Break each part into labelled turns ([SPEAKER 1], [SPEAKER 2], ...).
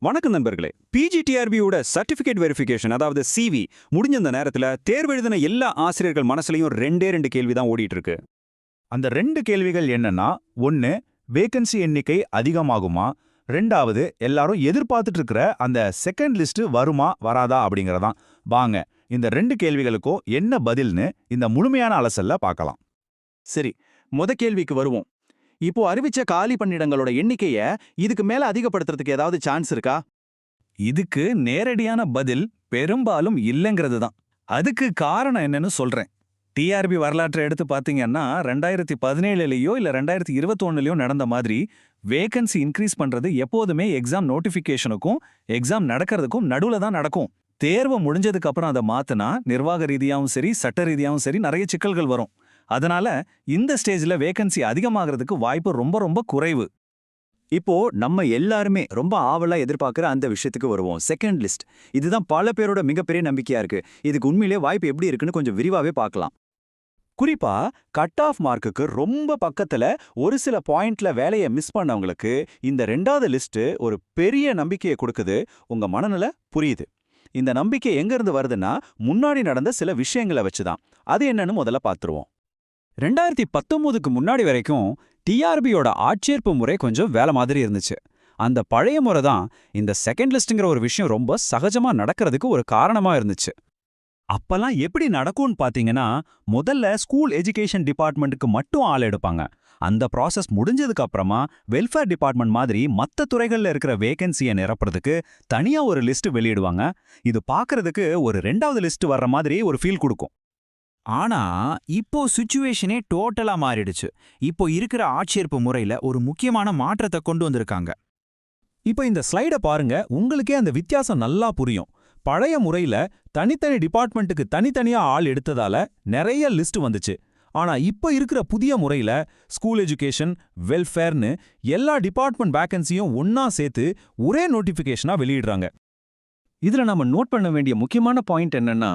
[SPEAKER 1] வணக்கம் நண்பர்களே. பிஜிடிஆர்பியோட certificate verification அதாவது சிவி முடிஞ்ச இந்த நேரத்துல தேர்வு எழுதின எல்லா ஆசிரியர்கள் மனசுலயும் ரெண்டு கேள்வி தான் ஓடிட்டு இருக்கு.
[SPEAKER 2] அந்த 2 கேள்விகள் என்னன்னா, 1 வேகன்சி எண்ணிக்கை அதிகமாகுமா, 2வது எல்லாரும் எதிர்பார்த்துட்டு இருக்கிற அந்த செகண்ட் லிஸ்ட் வருமா வராதா அப்படிங்கறதான். வாங்க இந்த 2 கேள்விகளுக்கும் என்ன பதில்னு இந்த முழுமையான அலசல்ல பார்க்கலாம்.
[SPEAKER 3] சரி, கேள்விக்கு வருவோம். இப்போ அறிவிச்ச காலி பணியிடங்களோட எண்ணிக்கைய இதுக்கு மேல அதிகப்படுத்துறதுக்கு ஏதாவது சான்ஸ் இருக்கா?
[SPEAKER 4] இதுக்கு நேரடியான பதில் பெரும்பாலும் இல்லைங்கிறது தான். அதுக்கு காரணம் என்னன்னு சொல்றேன். டிஆர்பி வரலாற்றை எடுத்து பார்த்தீங்கன்னா 2017லயோ இல்ல 2021லயோ நடந்த மாதிரி வேகன்சி இன்க்ரீஸ் பண்றது எப்போதுமே எக்ஸாம் நோட்டிஃபிகேஷனுக்கும் எக்ஸாம் நடக்கிறதுக்கும் நடுவுல தான் நடக்கும். தேர்வு முடிஞ்சதுக்கு அப்புறம் அதை மாத்தினா நிர்வாக ரீதியாகவும் சரி சட்ட ரீதியாகவும் சரி நிறைய சிக்கல்கள் வரும். அதனால இந்த ஸ்டேஜ்ல வேகன்சி அதிகமாகிறதுக்கு வாய்ப்பு ரொம்ப ரொம்ப குறைவு.
[SPEAKER 5] இப்போ நம்ம எல்லாருமே ரொம்ப ஆவலா எதிர்பார்க்கிற அந்த விஷயத்துக்கு வருவோம். Second list. இதுதான் பல பேரோட மிகப்பெரிய நம்பிக்கையா இருக்கு. இதுக்கு உண்மையிலே வாய்ப்பு எப்படி இருக்குன்னு கொஞ்சம் விரிவாவே பார்க்கலாம். குறிப்பா கட் ஆஃப் மார்க்குக்கு ரொம்ப பக்கத்துல ஒரு சில பாயிண்ட்ல வேலையை மிஸ் பண்ணவங்களுக்கு இந்த 2வது லிஸ்ட் ஒரு பெரிய நம்பிக்கையை கொடுக்குது. உங்க மனநிலை புரியுது. இந்த நம்பிக்கை எங்க இருந்து வருதுன்னா முன்னாடி நடந்த சில விஷயங்களை வச்சுதான். அது என்னன்னு முதல்ல பார்த்துருவோம்.
[SPEAKER 1] 2019க்கு முன்னாடி வரைக்கும் டிஆர்பியோட ஆட்சேர்ப்பு முறை கொஞ்சம் வேலை மாதிரி இருந்துச்சு. அந்த பழைய முறை தான் இந்த செகண்ட் லிஸ்ட்ங்கிற ஒரு விஷயம் ரொம்ப சகஜமா நடக்கிறதுக்கு ஒரு காரணமா இருந்துச்சு. அப்பெல்லாம் எப்படி நடக்கும்னு பாத்தீங்கன்னா, முதல்ல ஸ்கூல் எஜுகேஷன் டிபார்ட்மெண்ட்டுக்கு மட்டும் ஆள் எடுப்பாங்க. அந்த ப்ராசஸ் முடிஞ்சதுக்கு அப்புறமா வெல்ஃபேர் டிபார்ட்மெண்ட் மாதிரி மற்ற துறைகள்ல இருக்கிற வேகன்சியை நிரப்புறதுக்கு தனியா ஒரு லிஸ்ட் வெளியிடுவாங்க. இது பார்க்கறதுக்கு ஒரு 2வது லிஸ்ட் வர்ற மாதிரி ஒரு ஃபீல் கொடுக்கும்.
[SPEAKER 6] ஆனா இப்போ சிச்சுவேஷனே டோட்டலா மாறிடுச்சு. இப்போ இருக்கிற ஆட்சேர்ப்பு முறையில ஒரு முக்கியமான மாற்றத்தை கொண்டு வந்திருக்காங்க.
[SPEAKER 7] இப்போ இந்த ஸ்லைட பாருங்க, உங்களுக்கே அந்த வித்தியாசம் நல்லா புரியும். பழைய முறையில தனித்தனி டிபார்ட்மெண்ட்டுக்கு தனித்தனியா ஆள் எடுத்ததால நிறைய லிஸ்ட் வந்துச்சு. ஆனா இப்ப இருக்கிற புதிய முறையில ஸ்கூல் எஜுகேஷன், வெல்ஃபேர்னு எல்லா டிபார்ட்மெண்ட் வேகன்சியும் ஒன்னா சேர்த்து ஒரே நோட்டிஃபிகேஷனா வெளியிடுறாங்க.
[SPEAKER 1] இதுல நாம நோட் பண்ண வேண்டிய முக்கியமான பாயிண்ட் என்னன்னா,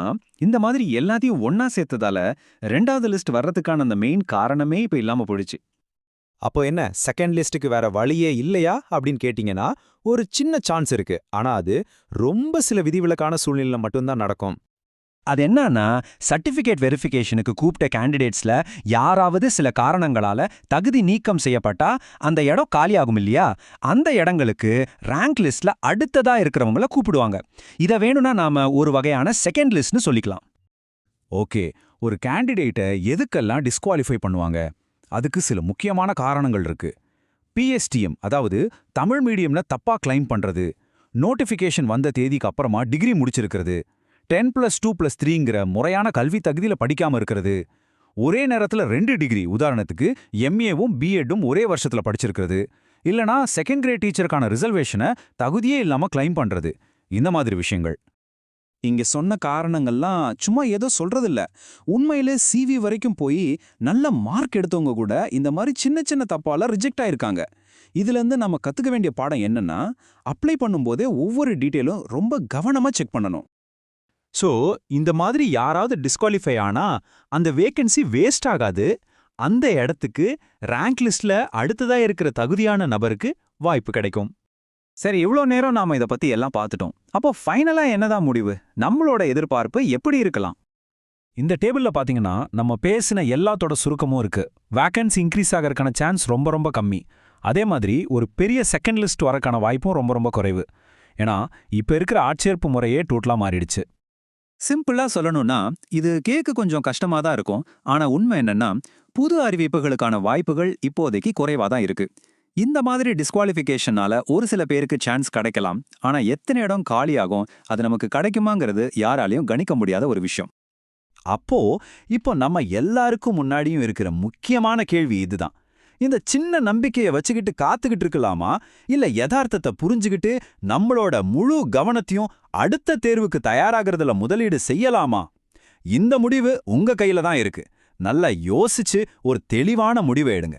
[SPEAKER 1] இந்த மாதிரி எல்லாத்தையும் ஒன்னா சேர்த்ததால 2வது லிஸ்ட் வர்றதுக்கான அந்த மெயின் காரணமே இப்ப இல்லாம போயிடுச்சு.
[SPEAKER 7] அப்போ என்ன, செகண்ட் லிஸ்ட்டுக்கு வேற வழியே இல்லையா அப்படின்னு கேட்டிங்கன்னா, ஒரு சின்ன சான்ஸ் இருக்கு. ஆனா அது ரொம்ப சில விதிவிலக்கான சூழ்நிலையில மட்டும்தான் நடக்கும்.
[SPEAKER 8] அது என்னன்னா, சர்டிஃபிகேட் வெரிஃபிகேஷனுக்கு கூப்பிட்ட கேண்டிடேட்ஸ்ல யாராவது சில காரணங்களால தகுதி நீக்கம் செய்யப்பட்டா அந்த இடம் காலியாகும் இல்லையா? அந்த இடங்களுக்கு ரேங்க் லிஸ்ட்ல அடுத்ததா இருக்கிறவங்கள கூப்பிடுவாங்க. இதை வேணும்னா நாம ஒரு வகையான செகண்ட் லிஸ்ட்னு சொல்லிக்கலாம்.
[SPEAKER 2] ஓகே, ஒரு கேண்டிடேட்டை எதுக்கெல்லாம் டிஸ்குவாலிஃபை பண்ணுவாங்க? அதுக்கு சில முக்கியமான காரணங்கள் இருக்கு. பிஎஸ்டிஎம், அதாவது தமிழ் மீடியம்ல தப்பா கிளைம் பண்றது, நோட்டிஃபிகேஷன் வந்த தேதிக்கு அப்புறமா டிகிரி முடிச்சிருக்கிறது, 10+2+3ங்கிற முறையான கல்வி தகுதியில படிக்காம இருக்கிறது, ஒரே நேரத்துல 2 டிகிரி, உதாரணத்துக்கு எம்ஏவும் பிஎட்டும் ஒரே வருஷத்துல படிச்சிருக்கிறது, இல்லனா செகண்ட் கிரேட் டீச்சருக்கான ரிசர்வேஷனை தகுதியே இல்லாம கிளைம் பண்றது, இந்த மாதிரி விஷயங்கள்.
[SPEAKER 3] இங்க சொன்ன காரணங்கள்லாம் சும்மா ஏதோ சொல்றதில்ல. உண்மையிலே சிவி வரைக்கும் போய் நல்ல மார்க் எடுத்தவங்க கூட இந்த மாதிரி சின்ன சின்ன தப்பால ரிஜெக்ட் ஆயிருக்காங்க. இதுல இருந்து நம்ம கத்துக்க வேண்டிய பாடம் என்னன்னா, அப்ளை பண்ணும்போதே ஒவ்வொரு டீட்டெயிலும் ரொம்ப கவனமா செக் பண்ணணும்.
[SPEAKER 7] சோ இந்த மாதிரி யாராவது டிஸ்குவாலிஃபை ஆனா அந்த வேகன்சி வேஸ்ட் ஆகாது. அந்த இடத்துக்கு ரேங்க் லிஸ்ட்ல அடுத்ததா இருக்கிற தகுதியான நபருக்கு வாய்ப்பு கிடைக்கும்.
[SPEAKER 5] சரி, இவ்ளோ நேரம் நாம இத பத்தி எல்லாம் பார்த்துட்டோம். அப்போ ஃபைனலா என்னதான் முடிவு? நம்மளோட எதிர்பார்ப்பு எப்படி இருக்கலாம்?
[SPEAKER 7] இந்த டேபிள்ல பாத்தீங்கன்னா நம்ம பேசின எல்லாத்தோட சுருக்கமும் இருக்கு. வேகன்சி இன்க்ரீஸ் ஆகிறதுக்கான சான்ஸ் ரொம்ப ரொம்ப கம்மி. அதே மாதிரி ஒரு பெரிய செகண்ட் லிஸ்ட் வரக்கான வாய்ப்பும் ரொம்ப ரொம்ப குறைவு. ஏன்னா இப்ப இருக்கிற ஆட்சேர்ப்பு முறையே டோட்டலா மாறிடுச்சு.
[SPEAKER 5] சிம்பிளா சொல்லணும்னா இது கேட்க கொஞ்சம் கஷ்டமா தான் இருக்கும். ஆனா உண்மை என்னன்னா, புது அறிவிப்புகளுக்கான வாய்ப்புகள் இப்போதைக்கு குறைவா தான் இருக்கு. இந்த மாதிரி டிஸ்குவாலிஃபிகேஷனால ஒரு சில பேருக்கு சான்ஸ் கிடைக்கலாம். ஆனா எத்தனை இடம் காலியாகும், அது நமக்கு கிடைக்குமாங்கிறது யாராலையும் கணிக்க முடியாத ஒரு விஷயம்.
[SPEAKER 7] அப்போ இப்போ நம்ம எல்லாருக்கும் முன்னாடியும் இருக்கிற முக்கியமான கேள்வி இதுதான். இந்த சின்ன நம்பிக்கையை வச்சுக்கிட்டு காத்துக்கிட்டு இருக்கலாமா, இல்ல யதார்த்தத்தை புரிஞ்சுக்கிட்டு நம்மளோட முழு கவனத்தையும் அடுத்த தேர்வுக்கு தயாராகிறதுல முதலீடு செய்யலாமா? இந்த முடிவு உங்க கையில தான் இருக்கு. நல்லா யோசிச்சு ஒரு தெளிவான முடிவை எடுங்க.